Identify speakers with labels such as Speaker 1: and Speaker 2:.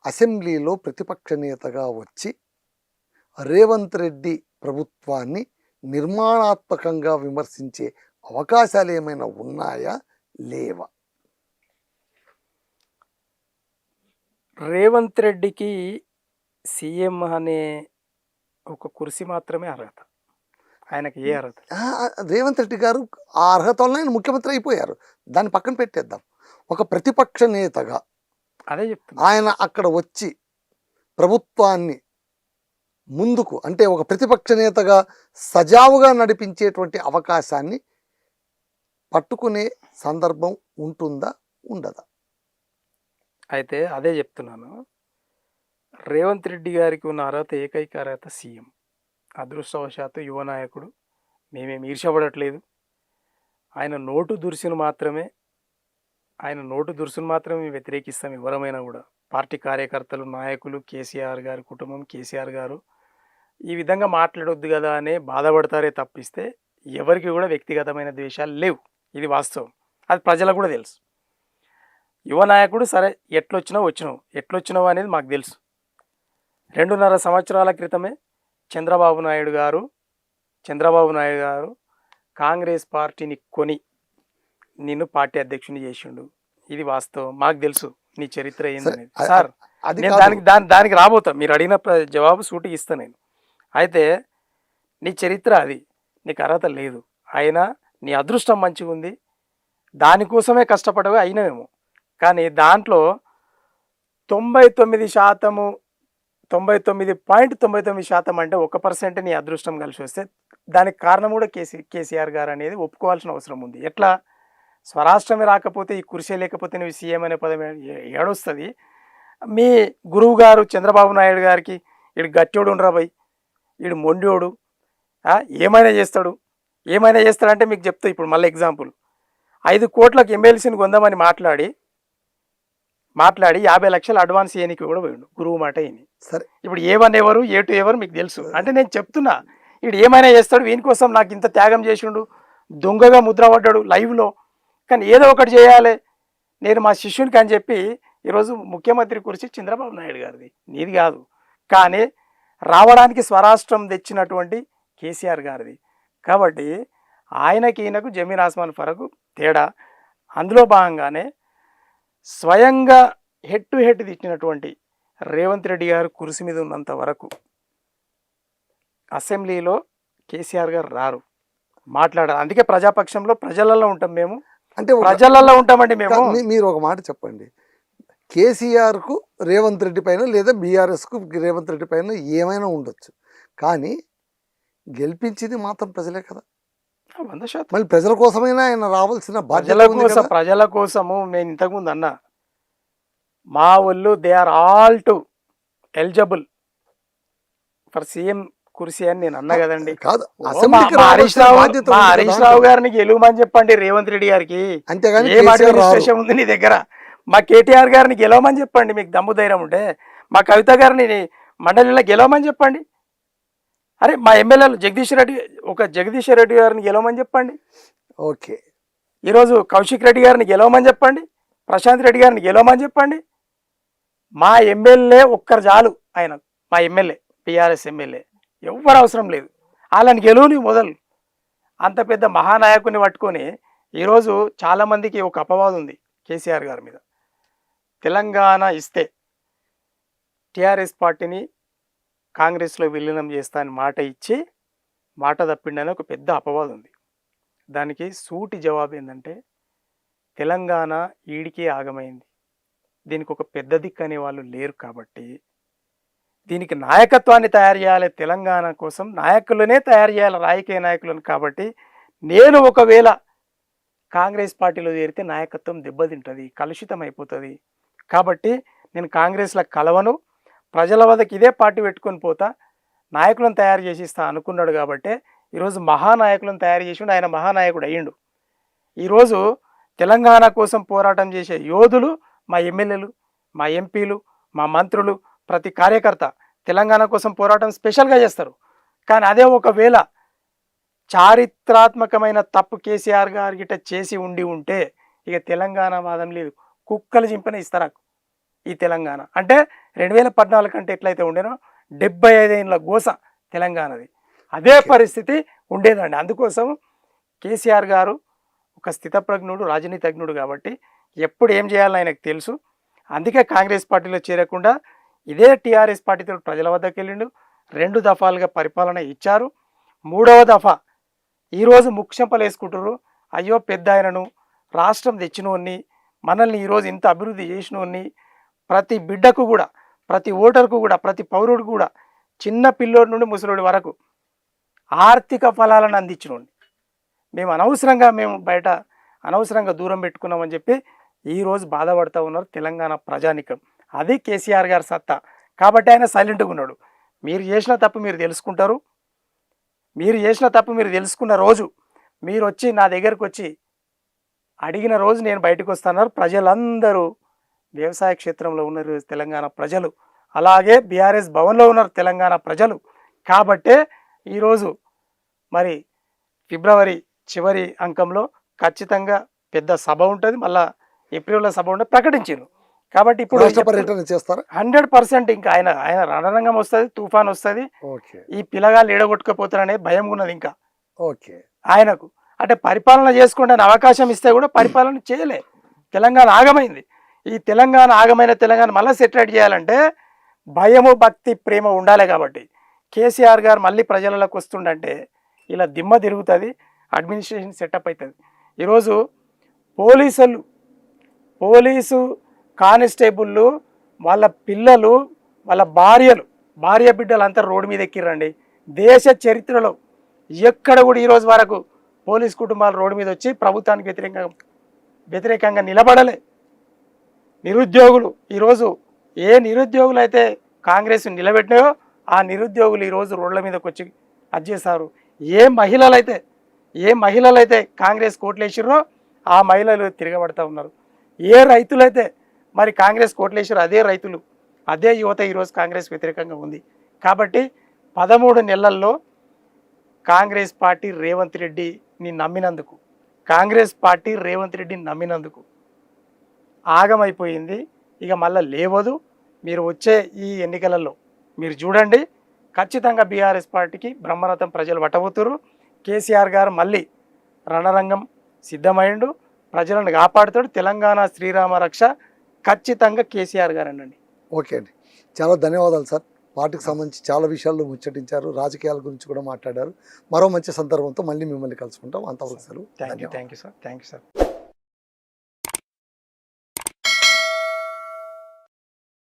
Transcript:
Speaker 1: అసెంబ్లీలో ప్రతిపక్ష నేతగా వచ్చి రేవంత్ రెడ్డి ప్రభుత్వాన్ని నిర్మాణాత్మకంగా విమర్శించే అవకాశాలు ఏమైనా ఉన్నాయా, లేవా?
Speaker 2: రేవంత్ రెడ్డికి సీఎం అనే ఒక కుర్చీ మాత్రమే అర్హత. ఆయనకి ఏ అర్హత?
Speaker 1: రేవంత్ రెడ్డి గారు ఆ అర్హత వల్ల ఆయన ముఖ్యమంత్రి అయిపోయారు. దాన్ని పక్కన పెట్టేద్దాం. ఒక ప్రతిపక్ష నేతగా
Speaker 2: అదే చెప్తున్నా.
Speaker 1: ఆయన అక్కడ వచ్చి ప్రభుత్వాన్ని ముందుకు, అంటే ఒక ప్రతిపక్ష నేతగా సజావుగా నడిపించేటువంటి అవకాశాన్ని పట్టుకునే సందర్భం ఉంటుందా, ఉండదా?
Speaker 2: అయితే అదే చెప్తున్నాను. రేవంత్ రెడ్డి గారికి ఉన్న అర్హత, ఏకైక అర్హత సీఎం. అదృష్టవశాత్తు యువ నాయకుడు, మేమేమి ఈర్షపడట్లేదు. ఆయన నోటు దురుసును మాత్రమే వ్యతిరేకిస్తాం ఎవరమైనా కూడా. పార్టీ కార్యకర్తలు, నాయకులు, కేసీఆర్ గారి కుటుంబం, కేసీఆర్ గారు ఈ విధంగా మాట్లాడొద్దు కదా అనే బాధపడతారే తప్పిస్తే ఎవరికి కూడా వ్యక్తిగతమైన ద్వేషాలు లేవు. ఇది వాస్తవం. అది ప్రజలకు కూడా తెలుసు. యువ నాయకుడు సరే, ఎట్లొచ్చినావు అనేది మాకు తెలుసు. 2.5 సంవత్సరాల క్రితమే చంద్రబాబు నాయుడు గారు కాంగ్రెస్ పార్టీని కొని నిన్ను పార్టీ అధ్యక్షుని చేసిండు. ఇది వాస్తవం. మాకు తెలుసు నీ చరిత్ర ఏందనేది. సార్, నేను దానికి రాబోతా. మీరు అడిగిన జవాబు సూటికి ఇస్తాను నేను. అయితే నీ చరిత్ర అది, నీకు అర్హత లేదు. అయినా నీ అదృష్టం మంచిగా ఉంది. దానికోసమే కష్టపడవే అయినవేమో. కానీ దాంట్లో 99.99% అంటే 1% నీ అదృష్టం కలిసి వస్తే దానికి కారణం కూడా కేసీఆర్ గారు అనేది ఒప్పుకోవాల్సిన అవసరం ఉంది. ఎట్లా? స్వరాష్ట్రమే రాకపోతే, ఈ కుర్చీ లేకపోతే నువ్వు సీఎం అనే పదం ఏడొస్తుంది? మీ గురువు గారు చంద్రబాబు నాయుడు గారికి వీడు గట్టోడు ఉండరా భయ్, వీడు మొండోడు, ఏమైనా చేస్తాడంటే మీకు చెప్తా. ఇప్పుడు మళ్ళీ ఎగ్జాంపుల్, 5 కోట్లకు ఎమ్మెల్సీని కొందామని మాట్లాడి 50 లక్షలు అడ్వాన్స్ ఇయనికి కూడా పోయిండు. గురువు మాట ఇని.
Speaker 1: సరే,
Speaker 2: ఇప్పుడు A1 ఎవరు, A2 ఎవరు మీకు తెలుసు. అంటే నేను చెప్తున్నా, వీడు ఏమైనా చేస్తాడు, వీని కోసం నాకు ఇంత త్యాగం చేసిండు, దొంగగా ముద్ర పడ్డాడు లైవ్లో, కానీ ఏదో ఒకటి చేయాలి నేను మా శిష్యునికి అని చెప్పి ఈరోజు ముఖ్యమంత్రి కుర్చీ చంద్రబాబు నాయుడు గారిది, నీది కాదు. కానీ రావడానికి స్వరాష్ట్రం తెచ్చినటువంటి కేసీఆర్ గారిది. కాబట్టి ఆయనకి ఈయనకు జమీన్ ఆస్మాన్ ఫరకు తేడా. అందులో భాగంగానే స్వయంగా హెడ్ టు హెడ్ తిట్టినటువంటి రేవంత్ రెడ్డి గారు కుర్చీ మీద ఉన్నంత వరకు అసెంబ్లీలో కేసీఆర్ గారు రారు, మాట్లాడారు. అందుకే ప్రజాపక్షంలో ప్రజలలో ఉంటాం మేము, అంటే ప్రజలలో ఉంటామండి మేము.
Speaker 1: మీరు ఒక మాట చెప్పండి, కేసీఆర్కు రేవంత్ రెడ్డి పైన లేదా బీఆర్ఎస్కు రేవంత్ రెడ్డి పైన ఏమైనా ఉండొచ్చు, కానీ గెలిపించింది మాత్రం ప్రజలే కదా.
Speaker 2: 100%.
Speaker 1: మళ్ళీ ప్రజల కోసమైనా ఆయన రావాల్సిన
Speaker 2: ప్రజల కోసము. నేను ఇంతకుముందు అన్నా, మా వాళ్ళు they are all to eligible for CM కుర్సీ అని నేను అన్నా కదండి.
Speaker 1: కాదు,
Speaker 2: హరీష్ రావు గారిని గెలవమని చెప్పండి రేవంత్ రెడ్డి గారికి.
Speaker 1: అంతేగాని
Speaker 2: ఏం అడ్మినిస్ట్రేషన్ ఉంది నీ దగ్గర? మా కేటీఆర్ గారిని గెలవమని చెప్పండి మీకు దమ్ము ధైర్యం ఉంటే. మా కవిత గారిని మండలిలో గెలవమని చెప్పండి. అరే మా ఎమ్మెల్యేలు జగదీష్ రెడ్డి గారిని గెలవమని చెప్పండి.
Speaker 1: ఓకే,
Speaker 2: ఈరోజు కౌశిక్ రెడ్డి గారిని గెలవమని చెప్పండి, ప్రశాంత్ రెడ్డి గారిని గెలవమని చెప్పండి. మా ఎమ్మెల్యే ఒక్కరు చాలు. ఆయన మా ఎమ్మెల్యే, టీఆర్ఎస్ ఎమ్మెల్యే, ఎవ్వరు అవసరం లేదు. వాళ్ళని గెలువుని మొదలు. అంత పెద్ద మహానాయకుని పట్టుకొని ఈరోజు చాలామందికి ఒక అపవాదం ఉంది కేసీఆర్ గారి మీద. తెలంగాణ ఇస్తే టీఆర్ఎస్ పార్టీని కాంగ్రెస్లో విలీనం చేస్తా అని మాట ఇచ్చి మాట తప్పిండని ఒక పెద్ద అపవాదం ఉంది. దానికి సూటి జవాబు ఏంటంటే, తెలంగాణ ఈడికే ఆగమైంది, దీనికి ఒక పెద్ద దిక్కు అనే వాళ్ళు లేరు. కాబట్టి దీనికి నాయకత్వాన్ని తయారు చేయాలి, తెలంగాణ కోసం నాయకులనే తయారు చేయాలి, రాజకీయ నాయకులను. కాబట్టి నేను ఒకవేళ కాంగ్రెస్ పార్టీలో చేరితే నాయకత్వం దెబ్బతింటుంది, కలుషితం అయిపోతుంది. కాబట్టి నేను కాంగ్రెస్లో కలవను, ప్రజల వద్దకు ఇదే పార్టీ పెట్టుకొని పోతా, నాయకులను తయారు చేసి ఇస్తా అనుకున్నాడు. కాబట్టి ఈరోజు మహానాయకులను తయారు చేసి ఆయన మహానాయకుడు అయ్యిండు. ఈరోజు తెలంగాణ కోసం పోరాటం చేసే యోధులు మా ఎమ్మెల్యేలు, మా ఎంపీలు, మా మంత్రులు, ప్రతి కార్యకర్త తెలంగాణ కోసం పోరాటం స్పెషల్గా చేస్తారు. కానీ అదే ఒకవేళ చారిత్రాత్మకమైన తప్పు కేసీఆర్ గారి గిట్ట చేసి ఉంటే ఇక తెలంగాణ వాదం లేదు, కుక్కలు చింపిన ఇస్తారాకు. ఈ తెలంగాణ. అంటే 2014 కంటే ఎట్లయితే ఉండేనో 75 ఏళ్ళ గోస తెలంగాణది, అదే పరిస్థితి ఉండేదండి. అందుకోసం కేసీఆర్ గారు ఒక స్థితప్రజ్ఞుడు, రాజనీతిజ్ఞుడు కాబట్టి ఎప్పుడు ఏం చేయాలని ఆయనకు తెలుసు. అందుకే కాంగ్రెస్ పార్టీలో చేరకుండా ఇదే టీఆర్ఎస్ పార్టీతో ప్రజల వద్దకు వెళ్ళిండు. 2 దఫాలుగా పరిపాలన ఇచ్చారు. 3వ దఫా ఈరోజు ముక్షంపలు వేసుకుంటారు. అయ్యో పెద్ద ఆయనను, రాష్ట్రం తెచ్చినోన్ని, మనల్ని ఈరోజు ఇంత అభివృద్ధి చేసినోన్ని, ప్రతి బిడ్డకు కూడా, ప్రతి ఓటర్కు కూడా, ప్రతి పౌరుడికి కూడా, చిన్న పిల్లోడి నుండి ముసలోడి వరకు ఆర్థిక ఫలాలను అందించినోండి మేము బయట అనవసరంగా దూరం పెట్టుకున్నామని చెప్పి ఈరోజు బాధపడుతూ ఉన్నారు తెలంగాణ ప్రజానికం. అది కేసీఆర్ గారి సత్తా. కాబట్టి ఆయన సైలెంట్గా ఉన్నాడు. మీరు చేసిన తప్పు మీరు తెలుసుకుంటారు. మీరు చేసిన తప్పు మీరు తెలుసుకున్న రోజు, మీరు వచ్చి నా దగ్గరకు వచ్చి అడిగిన రోజు నేను బయటకు వస్తున్నారు. ప్రజలందరూ వ్యవసాయ క్షేత్రంలో ఉన్నారు తెలంగాణ ప్రజలు, అలాగే బీఆర్ఎస్ భవన్లో ఉన్నారు తెలంగాణ ప్రజలు. కాబట్టే ఈరోజు మరి ఫిబ్రవరి చివరి అంకంలో ఖచ్చితంగా పెద్ద సభ ఉంటుంది, మళ్ళా ఏప్రిల్లో సభ ఉంటుంది ప్రకటించారు. కాబట్టి ఇప్పుడు
Speaker 1: రాష్ట్ర పర్యటన చేస్తారు
Speaker 2: 100%. ఇంకా ఆయన రణరంగం వస్తుంది, తుఫాన్ వస్తుంది. ఈ పిల్లగాళ్ళు ఏడగొట్టుకపోతారనే భయం ఉన్నది ఇంకా ఆయనకు. అంటే పరిపాలన చేసుకోవడానికి అవకాశం ఇస్తే కూడా పరిపాలన చేయలే. తెలంగాణ ఆగమైంది. ఈ తెలంగాణ ఆగమైన తెలంగాణ మళ్ళీ సెటిలైట్ చేయాలంటే భయము, భక్తి, ప్రేమ ఉండాలి. కాబట్టి కేసీఆర్ గారు మళ్ళీ ప్రజలకు వస్తుండంటే ఇలా దిమ్మ తిరుగుతుంది, అడ్మినిస్ట్రేషన్ సెటప్ అవుతుంది. ఈరోజు పోలీసు కానిస్టేబుళ్ళు వాళ్ళ పిల్లలు, వాళ్ళ భార్య బిడ్డలు అంతా రోడ్డు మీద ఎక్కిరండి. దేశ చరిత్రలో ఎక్కడ కూడా ఈరోజు వరకు పోలీస్ కుటుంబాలు రోడ్డు మీద వచ్చి ప్రభుత్వానికి వ్యతిరేకంగా నిలబడలే. నిరుద్యోగులు ఈరోజు ఏ నిరుద్యోగులు అయితే కాంగ్రెస్ నిలబెట్టినాయో ఆ నిరుద్యోగులు ఈరోజు రోడ్ల మీదకి వచ్చి అజ్జేశారు. ఏ మహిళలైతే కాంగ్రెస్ కోట్లేసిర్రో ఆ మహిళలు తిరగబడతా ఉన్నారు. ఏ రైతులైతే మరి కాంగ్రెస్ కోట్లేసిర్రో అదే రైతులు, అదే యువత ఈరోజు కాంగ్రెస్ వ్యతిరేకంగా ఉంది. కాబట్టి 13 నెలల్లో కాంగ్రెస్ పార్టీ రేవంత్ రెడ్డిని నమ్మినందుకు ఆగమైపోయింది. ఇక మళ్ళీ లేవదు. మీరు వచ్చే ఈ ఎన్నికలలో మీరు చూడండి, ఖచ్చితంగా బీఆర్ఎస్ పార్టీకి బ్రహ్మరథం ప్రజలు పట్టబోతున్నారు. కేసీఆర్ గారు మళ్ళీ రణరంగం సిద్ధమైండు, ప్రజలను కాపాడుతాడు. తెలంగాణ శ్రీరామ రక్ష ఖచ్చితంగా కేసీఆర్ గారు అనండి.
Speaker 1: ఓకే అండి, చాలా ధన్యవాదాలు సార్. పార్టీకి సంబంధించి చాలా విషయాల్లో ముచ్చటించారు, రాజకీయాల గురించి కూడా మాట్లాడారు. మరో మంచి సందర్భంతో మళ్ళీ మిమ్మల్ని కలుసుకుంటాం. అంతవరకు సెలవు.
Speaker 2: Thank you sir.